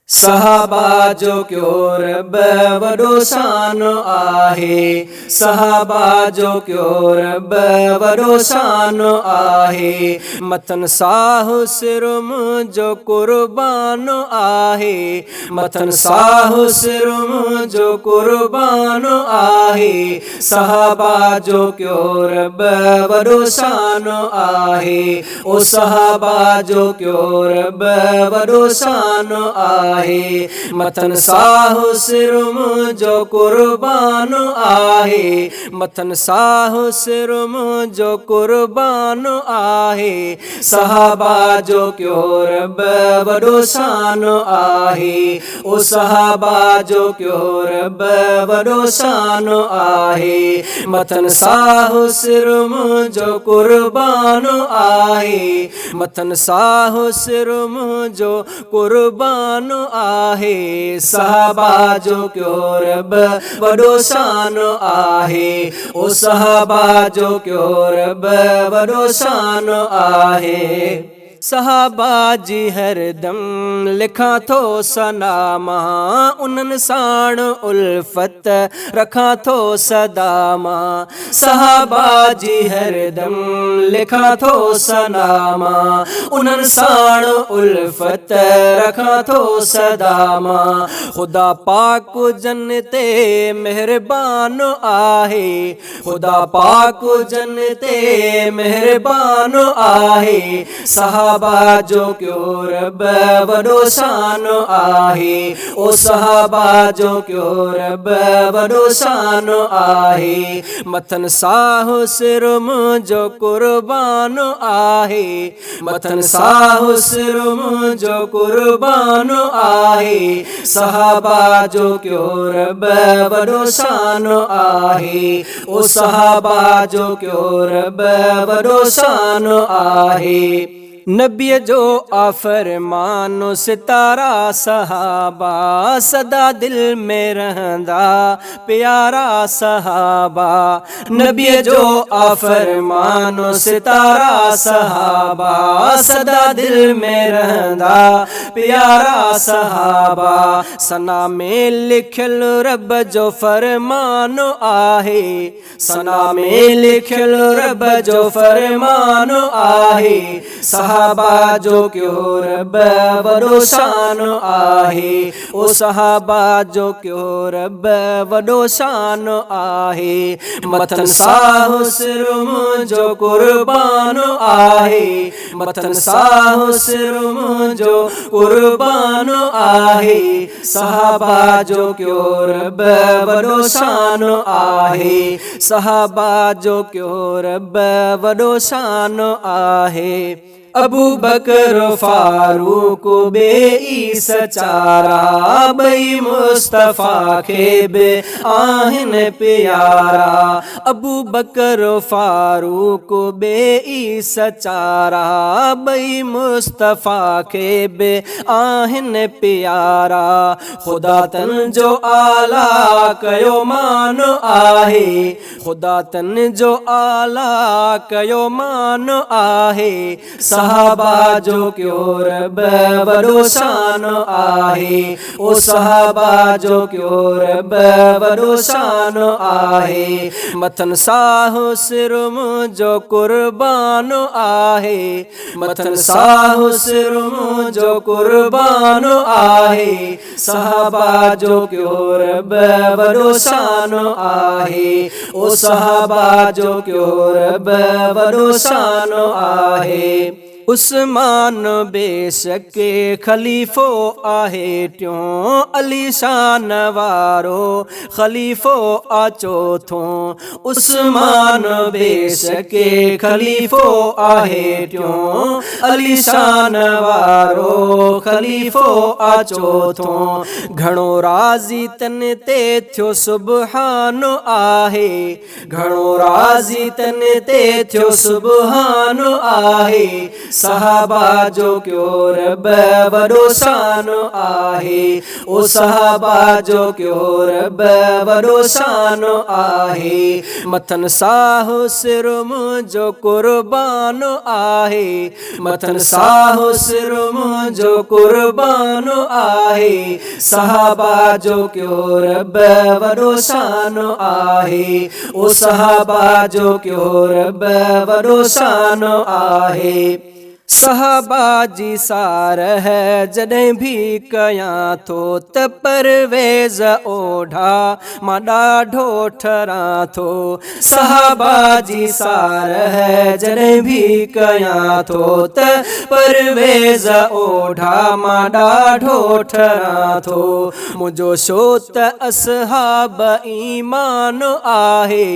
सहाबा जो क्यो रब वॾो शान आहे। सहाबा जो क्यो रब वॾो शान आहे। मथन साहु सिर मुंहिंजो कुर्बान आहे। मथन साहु सिर मुंहिंजो कुर्बान आहे। सहाबा जो क्यो रब वॾो शान आहे। ओ सहाबा जो क्यो रब वॾो शान आहे। मथन साहु सिर मुंहिंजो कुर्बान आहे। मथन साहु सिर मुंहिंजो कुर्बान आहे। सहाबा जो क्यो रब वॾो शान आहे। ओ सहाबा जो क्यो रब वॾो शान आहे। मथन साहु सिर मुंहिंजो कुर्बान आहे। मथन साहु सिर मुंहिंजो कुर्बान आहे। सहाबा जो क्यो रब वॾो शान आहे। ओ सहाबा जो क्यो रब वॾो शान आहे। सहाबा जी हरदम लिखां थो सना मां, उन्हनि साण उल्फत रखां थो सदा मां। सहाबा जी हरदम लिखां थो सना मां, उन्हनि साण उल्फत रखां थो सदा मां। ख़ुदा पाक जन ते महिरबान आहे। ख़ुदा पाक जन ते महिरबान आहे। सहाबा जो क्यो रब वॾो शान आहे। ओ सहाबा जो क्यो रब वॾो शान आहे। मथन साहु सिर मुंहिंजो कुर्बान आहे। मथन साहु सिर मुंहिंजो कुर्बान आहे। सहाबा जो क्यो रब वॾो शान आहे। ओ सहाबा जो क्यो रब वॾो शान आहे। नबीअ जो आफ़रमानो सितारा सहाबा, सदा दिल में रहंदा प्यारा सहाबा। नबीअ जो आफ़रमानो सितारा सहाबा, सदा दिल में रहंदा प्यारा सहाबा। सना में लिखियल रब जो फरमान आहे। सना में लिखियल रब जो फरमान आहे। सहाबा जो क्यो रब वॾो शान आहे। ओ सहाबा जो क्यो रब वॾो शान आहे। मथन साहु सिर मुंहिंजो कुर्बान आहे। मथन साहु सिर मुंहिंजो कुर्बान आहे। सहाबा जो क्यो रब वॾो शान आहे। सहाबा जो क्यो रब वॾो शान आहे। अबू बकर फारूक बेईस चारा, ॿई मुस्तफ़ा खे बि आहिनि प्यारा। अबू बकर फारूक बेईस चारा, ॿई मुस्तफ़ा खे बि आहिनि प्यारा। ख़ुदा तन जो आला कयो मान आहे। ख़ुदा तन जो आला कयो मान आहे। सहाबा जो क्यो रब वॾो शान आहे। ओ सहाबा जो क्यो रब वॾो शान आहे। मथन साहु सिर मुंहिंजो कुर्बान आहे। मथन साहु सिर मुंहिंजो कुर्बान आहे। सहाबा जो क्यो रब वॾो शान आहे। ओ सहाबा जो क्यो रब वॾो शान आहे। उस्मान बेशक ख़लीफ़ो आहे टियों, अली शान वारो ख़लीफ़ो आ चोथों। उस्मान बेशक ख़लीफ़ो आहे टियों, अली शान वारो ख़लीफ़ो आ चोथों। घणो राज़ी तन ते थियो सुबहान आहे। घणो राज़ी तन ते थियो सुबहान आहे। सहाबा जो क्यो रब वॾो शान आहे ओ सहाबा जो क्यो रब वॾो शान आहे मथन साहु सिर मुंहिंजो कुर्बान आहे मथन साहु सिर मुंहिंजो कुर्बान आहे सहाबा जो क्यो रब वॾो शान आहे ओ सहाबा जो क्यो रब वॾो शान आहे सहाबा जी सार है जॾहिं भी कयां थो त परवेज़ ओढ़ा मां ॾाढो ठरां थो सहाबा जी सार है जॾहिं भी कयां थो त परवेज़ ओढ़ा मां ॾाढो ठरां थो मुंहिंजो छो त असहाब ईमान आहे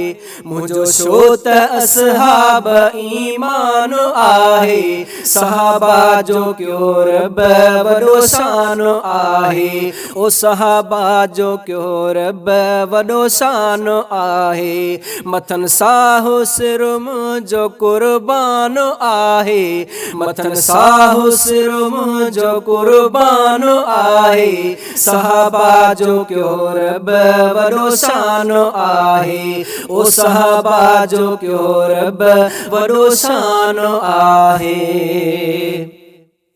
मुंहिंजो छो त असहाब ईमान आहे सहाबा जो क्यो रब वॾो शान आहे ओ सहाबा जो क्यो रब वॾो शान आहे मथन साहु सिर मुंहिंजो कुर्बान आहे मथन साहु सिर मुंहिंजो कुर्बान आहे सहाबा जो क्यो रब वॾो शान आहे ओ सहाबा जो क्यो रब वॾो शान आहे